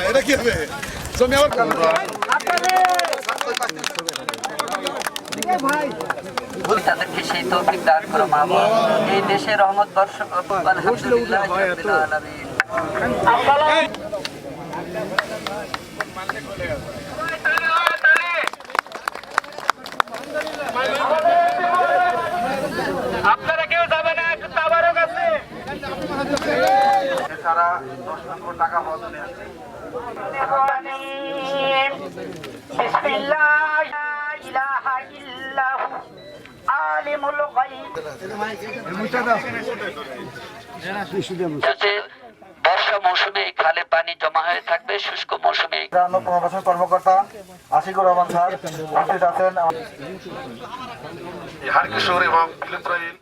এটা কি হবে জমি আবার তাদেরকে সেই তৌফিক দান করো মা। এই দেশের রহমত বর্ষণ আলহামদুলিল্লাহ রাব্বিল আলামিন। আপনারা কেউ যাবেন না, একটু তাবারক আছে। সারা 10 লক্ষ টাকা বদলে আছে। বিসমিল্লাহ লা ইলাহা ইল্লাহু আলিমুল গায়ব। বর্ষা মৌসুমে এই খালে পানি জমা হয়ে থাকবে, শুষ্ক মৌসুমে পুনর্বাসন কর্মকর্তা আশিকুর রহমান স্যার উপস্থিত আছেন। হারকিশোর এবং ফিলিপাইন